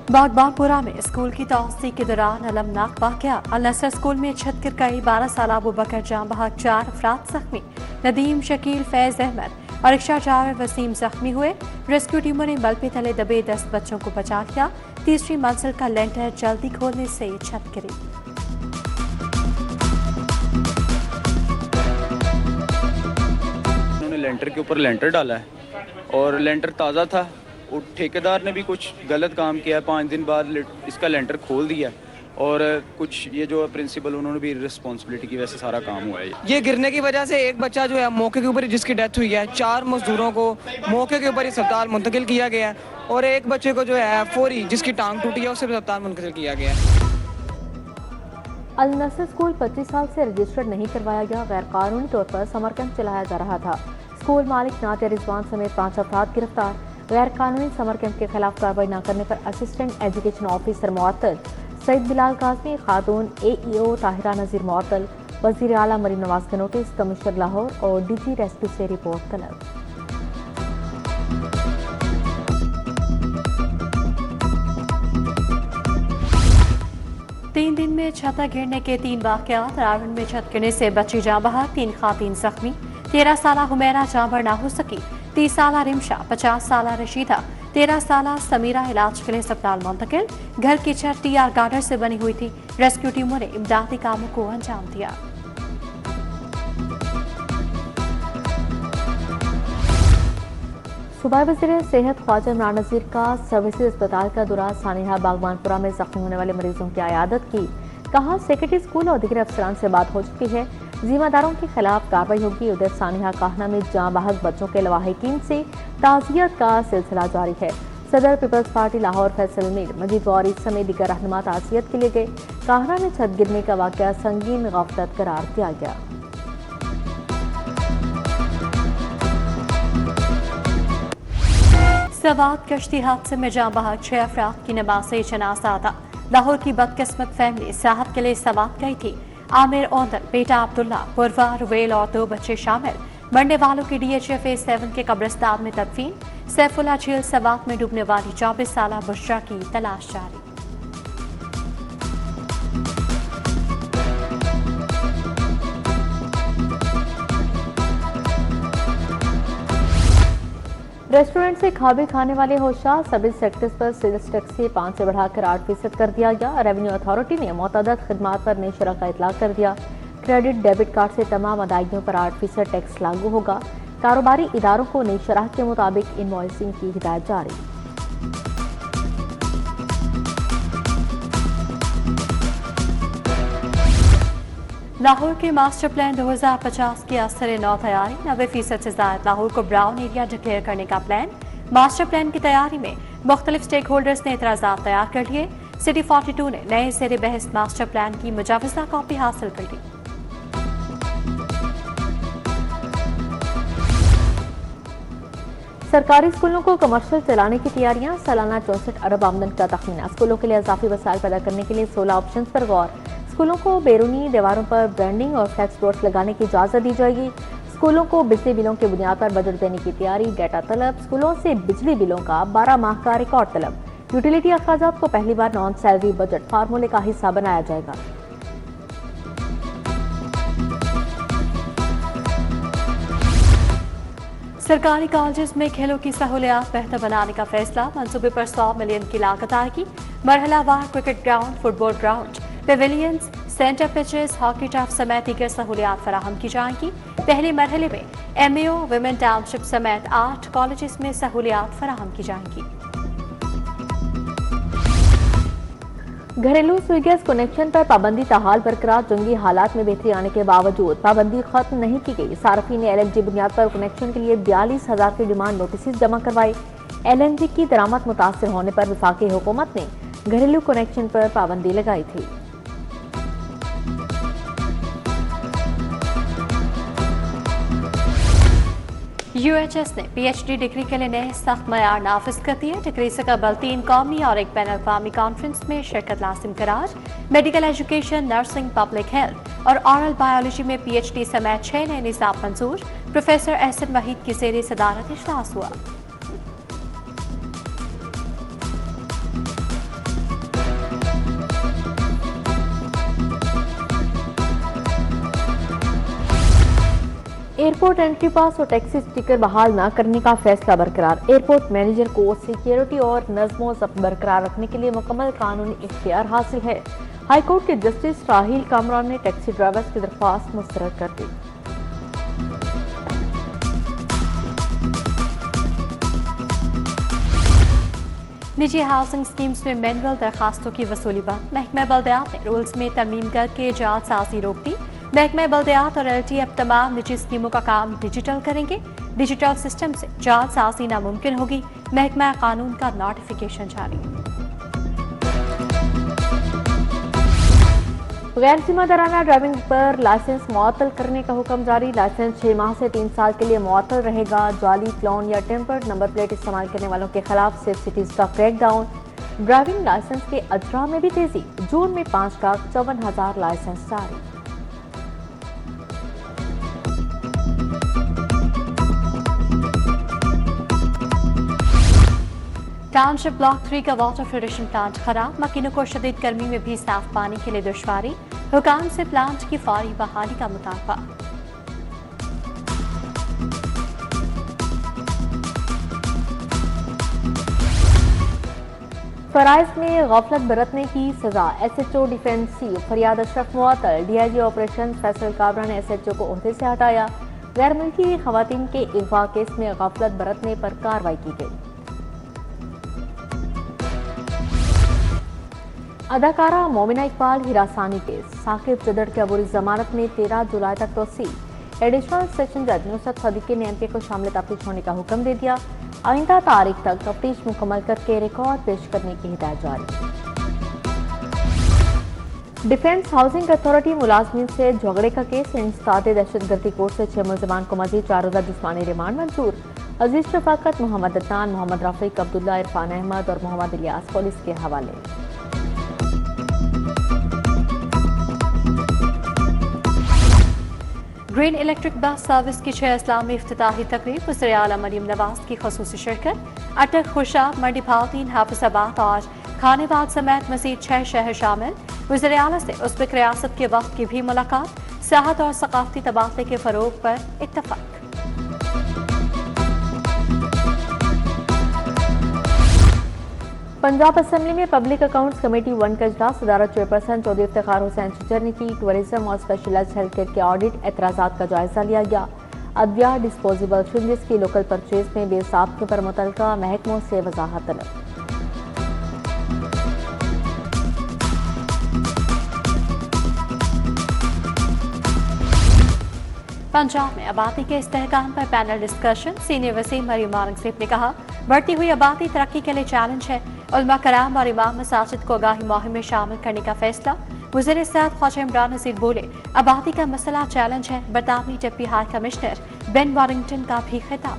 बागबानपुरा में स्कूल की तोसी के दौरान अलमनाक वाकया। अल नसर स्कूल में छत गिर गई, 12 साल अबू बकर जाम बहक, 4 अफराद जख्मी। नदीम, शकील, फैज अहमद और रिक्शा ड्राइवर वसीम जख्मी हुए। रेस्क्यू टीमों ने बल पे तले दबे 10 बच्चों को बचा लिया। तीसरी मंजिल का लेंटर जल्दी खोलने से छत गिरी। उन्होंने लेंटर के ऊपर लेंटर डाला है और लेंटर ताज़ा था और ठेकेदार ने भी कुछ गलत काम किया है। 5 दिन बाद इसका लेंटर खोल दिया और कुछ ये जो प्रिंसिपल उन्होंने भी रिस्पॉन्सिबिलिटी की वजह से सारा काम हुआ है। ये गिरने की वजह से एक बच्चा जो है मौके के ऊपर ही जिसकी डेथ हुई है, 4 मजदूरों को मौके के ऊपर ही अस्पताल मुंतकिल किया गया है और एक बच्चे को जो है फौरी जिसकी टांग टूटी है उसे भी अस्पताल मुंतकिल किया गया है। अल नसर स्कूल 25 साल से रजिस्टर्ड नहीं करवाया गया, गैर कानूनी तौर पर समर कैंप चलाया जा रहा था। स्कूल मालिक नादिया रिजवान समेत 5 अफराद गिरफ्तार। गैर कानूनी समर कैंप के खिलाफ कार्रवाई न करने पर असिस्टेंट एजुकेशन ऑफिसर मुअत्तल, सईद बिलाल काज़मी, खातून AEO ताहिरा नज़ीर मुअत्तल, वज़ीर आला मरीम नवाज का नोटिस, कमिश्नर लाहौर और DG रेस्क्यू से रिपोर्ट तलब। तीन दिन में छत गिरने के 3 वाकयात। रावण में छत गिरने से बच्ची जाँ बहक, 3 खातीन जख्मी। 13 साल हुमैरा जाँबर ना हो सकी। 30 साल रिमशा, 50 साल रशीदा, 13 साल समीरा इलाज के लिए अस्पताल मुंतकिल। घर की छत TR गार्डर से बनी हुई थी। रेस्क्यू टीमों ने इमदादी कामों को अंजाम दिया। सूबाई वज़ीर सेहत ख्वाजा इमरान नज़ीर का सर्विसेज अस्पताल का दौरा। सानिहा बागबानपुरा में जख्मी होने वाले मरीजों की आयादत की। कहा सेक्रेटरी स्कूल और दीगर अफसरान से बात हो चुकी है, जिम्मेदारों के खिलाफ कार्रवाई होगी। उधर सानिहा काहना में जाँ बहक बच्चों के लवाहिकीन से ताज़ियत का सिलसिला जारी है। सदर पीपल्स पार्टी लाहौर फैसल मीर मजीद वारिस समेत दीगर रहनुमा ताज़ियत के लिए गए। काहना में छत गिरने का वाक़या संगीन गफलत करार दिया गया। सवात कश्ती हादसे में जाँ बहक, 6 अफराद की नमाज़ जनाज़ा अदा। लाहौर की बदकिस्मत फैमिली सेहत के लिए सवात गई थी। आमिर औंदल, बेटा अब्दुल्ला, पुरवा, रुवेल और 2 बच्चे शामिल। मरने वालों की DHF 7 के कब्रिस्तान में तदफीन। सैफुल्ला झील सवात में डूबने वाली 24 साल बुशरा की तलाश जारी। रेस्टोरेंट से खाबे खाने वाले होशियार सभी सेक्टर्स पर सेल्स टैक्स से 5 से बढ़ाकर 8% कर दिया गया। रेवेन्यू अथॉरिटी ने मुतअद्दिद खिदमात पर नई शरह का इतलाक कर दिया। क्रेडिट डेबिट कार्ड से तमाम अदायगियों पर 8% टैक्स लागू होगा। कारोबारी इदारों को नई शरह के मुताबिक इनवॉइसिंग की हिदायत जारी। लाहौर के मास्टर प्लान 2050 की असर नौ तैयारी। 90% से ज्यादा लाहौर को ब्राउन एरिया डिक्लेयर करने का प्लान। मास्टर प्लान की तैयारी में मुख्तलिफ स्टेक होल्डर्स ने एतराज़ात तैयार कर लिए। सिटी 42 ने नए ज़ेर बहस मास्टर प्लान की मुजावजा कॉपी हासिल कर ली। सरकारी स्कूलों को कमर्शियल चलाने की तैयारियां। सालाना 64 अरब आमदन का तखमीना। स्कूलों के लिए इजाफी वसाइल पैदा करने के लिए 16 ऑप्शन पर गौर। स्कूलों को बैरूनी दीवारों पर ब्रांडिंग और फ्लैक्स बोर्ड्स लगाने की इजाजत दी जाएगी। स्कूलों को बिजली बिलों की बुनियाद पर बजट देने की तैयारी। डेटा तलब। स्कूलों से बिजली बिलों का 12 माह का रिकॉर्ड तलब। यूटिलिटी अखराजात को पहली बार नॉन सैलरी बजट फार्मूले का हिस्सा बनाया जाएगा। सरकारी कॉलेज में खेलों की सहूलियात बेहतर बनाने का फैसला। मंसूबे पर 100 मिलियन की लागत आएगी। मरहलावार cricket ground, football ground, pavilions, centre pitches, hockey turf समेत दीगर सहूलियात फराहम की जाएंगी। पहले मरहले में MAO, विमेन टाउनशिप समेत 8 कॉलेज में सहूलियात फराहम की जाएंगी। घरेलू सुई गैस कनेक्शन पर पाबंदी ताहाल बरकरार। जंगी हालात में बेहतरी आने के बावजूद पाबंदी खत्म नहीं की गई। सार्फिन ने LNG बुनियाद पर कनेक्शन के लिए 42,000 की डिमांड नोटिस जमा करवाए। LNG की दरामद मुतासर होने पर वफाकी हुकूमत ने घरेलू कनेक्शन पर पाबंदी लगाई थी। UHS ने PhD डिग्री के लिए नए सख्त मयार नाफिज कर दिए। डिग्री से कबल 3 कौमी और 1 बैन अवी कॉन्फ्रेंस में शिरकत लाजिम करार। Medical education, nursing, public health और ऑरल बायोलॉजी में PhD समेत 6 नए निज़ाम मंजूर। प्रोफेसर एहसन वहीद की ज़ेर सदारत इजलास हुआ। एयरपोर्ट एंट्री पास और टैक्सी स्टिकर बहाल न करने का फैसला बरकरार। एयरपोर्ट मैनेजर को सिक्योरिटी और नज़्मो ज़ब्त बरकरार रखने के लिए मुकम्मल कानूनी इख्तियार हासिल है। हाईकोर्ट के जस्टिस राहील कामरान ने टैक्सी ड्राइवर्स की दरख्वास्त मुस्तरद कर दी। निजी हाउसिंग स्कीम्स में मैनुअल दरखास्तों की वसूली बंद। महकमा बल्दियात ने रूल्स में तरमीम करके जालसाजी रोक दी। महकमा बल्दियात और LT अब तमाम निजी स्कीमों का काम डिजिटल करेंगे। डिजिटल सिस्टम से जालसाजी नामुमकिन होगी। महकमा कानून का नोटिफिकेशन जारी। गैर जिम्मेदाराना ड्राइविंग पर लाइसेंस मुअत्तल करने का हुक्म जारी। लाइसेंस 6 माह से 3 साल के लिए मुअत्तल रहेगा। जाली, क्लोन या टेम्पर्ड नंबर प्लेट इस्तेमाल करने वालों के खिलाफ सेफ सिटीज का क्रैकडाउन। ड्राइविंग लाइसेंस के अजरा में भी तेजी। जून में 5,54,000 लाइसेंस जारी। टाउनशिप ब्लॉक 3 का वाटर फ्लोरेशन प्लांट खराब। मकीनों को शदीद गर्मी में भी साफ पानी के लिए दुश्वारी। हुकाम से प्लांट की फौरी बहाली का मुतालबा। फराइज में गफलत बरतने की सजा। SHO डिफेंसिव फरियाद अशरफ मुअत्तल। DIG ऑपरेशन फैसल काबरा ने SHO को ओहदे से हटाया। गैर मुल्की खवातीन के अगवा केस में गफलत बरतने पर कार्रवाई की गई। अदाकारा मोमिना इकबाल हिरासानी केस। साकिब जदड़ के अबूरी जमानत में 13 जुलाई तक तोसी। एडिशनल सेशन जज नुसरत सदीकी ने MK को शामिल तफ्तीश होने का हुक्म दे दिया। आइंदा तारीख तक तफ्तीश मुकम्मल करके रिकॉर्ड पेश करने की हिदायत जारी। डिफेंस हाउसिंग अथॉरिटी मुलाजमीन से झगड़े का केस। इंसदाद दहशतगर्दी कोर्ट से 6 मुलजमान को मजीद 4 रोजा जिस्मानी रिमांड मंजूर। अजीज शफाकत, मोहम्मद अदनान, मोहम्मद रफीक, अब्दुल्ला, इरफान अहमद और मोहम्मद इलियास पुलिस के हवाले। ग्रीन इलेक्ट्रिक बस सर्विस की 6 अजला में इफ्तिताही तकरीब। वज़ीर आला मरीम नवाज की ख़ुसूसी शिरकत। अटक, खुशाब, मंडी भावतीन, हाफिजाबाद और खानेबाग समेत मज़ीद 6 शहर शामिल। वज़ीर आला से उज़्बेक रियासत के वक्त की भी मुलाकात। सियाहत और सकाफती तबादले के फ़रोग पर इत्तफ़ाक़। पंजाब असेंबली में पब्लिक अकाउंट्स कमेटी 1 का इजलास। सदारत चेयरपर्सन चौधरी इफ्तिखार हुसैन चिचर ने की। टूरिज्म और स्पेशलाइज्ड हेल्थ केयर के ऑडिट एतराज़ात का जायजा लिया गया। अद्विया डिस्पोजेबल सिरिंजेस की लोकल परचेज में बेसाख्त पर मुतल्लिका महकमों से वजाहत तलब। पंजाब में आबादी के इस्तेहकाम पर पैनल डिस्कशन। सीनियर वज़ीर मरियम औरंगज़ेब ने कहा, बढ़ती हुई आबादी तरक्की के लिए चैलेंज है। उलमा कराम और इमाम मसाजिद को आगाही मुहिम में शामिल करने का फैसला। वज़ीर सेहत ख्वाजा इमरान नज़ीर बोले, आबादी का मसला चैलेंज है। बरतानवी deputy high commissioner Ben Warrington का भी खिताब।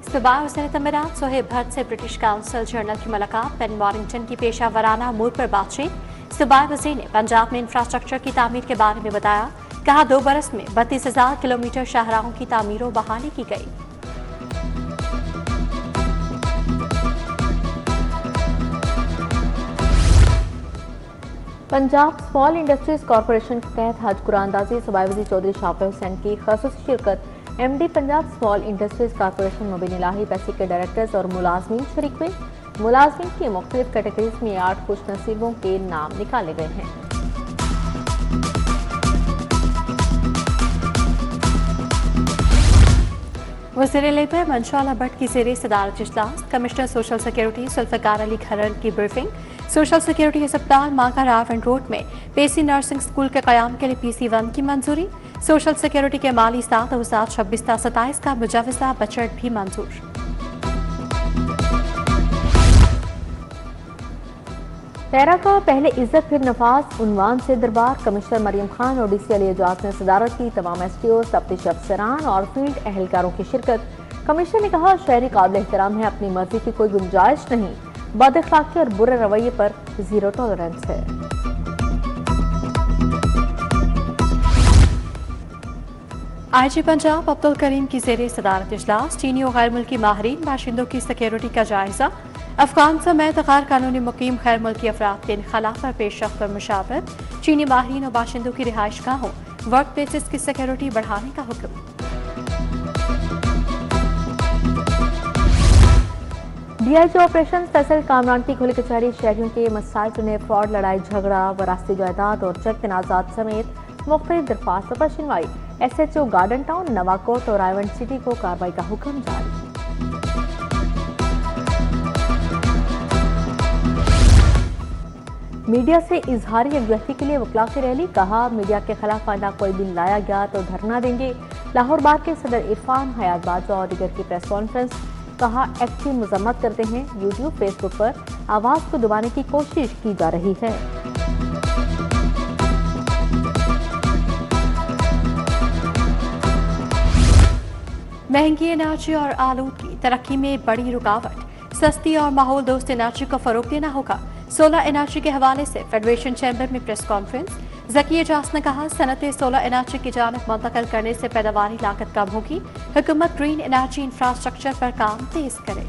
सूबाई वज़ीर तमीरात सोहेब भट्ट से ब्रिटिश काउंसिल जनरल की मुलाकात। बेन वारिंगटन की पेशा वराना मूड पर बातचीत। सूबाई वज़ीर ने पंजाब में इंफ्रास्ट्रक्चर की तामीर के बारे में बताया। कहा, 2 बरस में 32,000 किलोमीटर शाहराहों की तामीर व बहाली की गई। पंजाब स्मॉल इंडस्ट्रीज कॉरपोरेशन के तहत हज कुरानदाजी। सूबाई वज़ीर चौधरी शाफिर हुसैन की ख़ुसूसी शिरकत। MD Punjab small industries corporation Mubeen Ilahi, पैसे के डायरेक्टर्स और मुलाजमीन शरीक हुए। मुलाजमीन की मुख्तलिफ कैटेगरीज में 8 खुश नसीबों के नाम निकाले गए हैं। वज़ीर लेबर मंशा भट्ट की ज़ेरे सदारत इजलास। Commissioner social security Zulfiqar Ali Kharar की ब्रीफिंग। सोशल सिक्योरिटी अस्पताल मांगा रावण रोड में पेसी नर्सिंग स्कूल के क़याम के लिए PC1 की मंजूरी। सोशल सिक्योरिटी के माली साल 2026-27 का मुजवज़ा बजट भी मंजूर। तेरा का पहले इज्जत फिर नफाज उन्वान से दरबार। कमिश्नर मरियम खान और DC अली एजाज ने सदारत की। तमाम STO, तफ्तीश अफसरान और फील्ड अहलकारों की शिरकत। कमिश्नर ने कहा, शहरी काबिल एहतराम है, अपनी मर्जी की कोई गुंजाइश नहीं। बदअखलाकी और बुरे रवैये पर 0 टॉलरेंस है। IG पंजाब अब्दुल करीम की ज़ेरे सदारत इजलास। चीनी और गैर मुल्की माहिरीन बाशिंदों की सिक्योरिटी का जायजा। अफगान समेत गैर कानूनी मुकीम खैर मुल्की अफराद के इनखला पर पेश रफ्त पर मुशावरत, चीनी माहिरीन और बाशिंदों की रिहाइश गाहों वर्क प्लेसेस की सिक्योरिटी बढ़ाने का हुक्म। डीआईजी ऑपरेशन फैसल कामरान की खुली कचहरी शहरियों के मसाइल सुने, फ्रॉड, लड़ाई झगड़ा, वरासती जायदाद और चेक तनाज़ात समेत मुख्तलिफ दरख्वास्तों पर सुनवाई। SHO गार्डन टाउन, नवाकोट और रायवंड सिटी को कार्रवाई का हुक्म जारी। मीडिया से इजहारी यकजहती के लिए वकला की रैली, कहा मीडिया के खिलाफ आइंदा कोई बिल लाया गया तो धरना देंगे। लाहौर बार के सदर इरफान हयात बाजवा और दीगर की प्रेस कॉन्फ्रेंस, कहा एक्ट की मजम्मत करते हैं। यूट्यूब, फेसबुक पर आवाज को दबाने की कोशिश की जा रही है। महंगी एनर्जी और आलूदगी तरक्की में बड़ी रुकावट, सस्ती और माहौल दोस्त एनर्जी को फरोग देना होगा। सोलर एनर्जी के हवाले से फेडरेशन चैम्बर में प्रेस कॉन्फ्रेंस, ज़की एजाज ने कहा सनतें सोलर एनर्जी की जानब मुंतकिल करने से पैदावारी लागत कम होगी। हुकूमत ग्रीन एनर्जी इंफ्रास्ट्रक्चर पर काम तेज करे।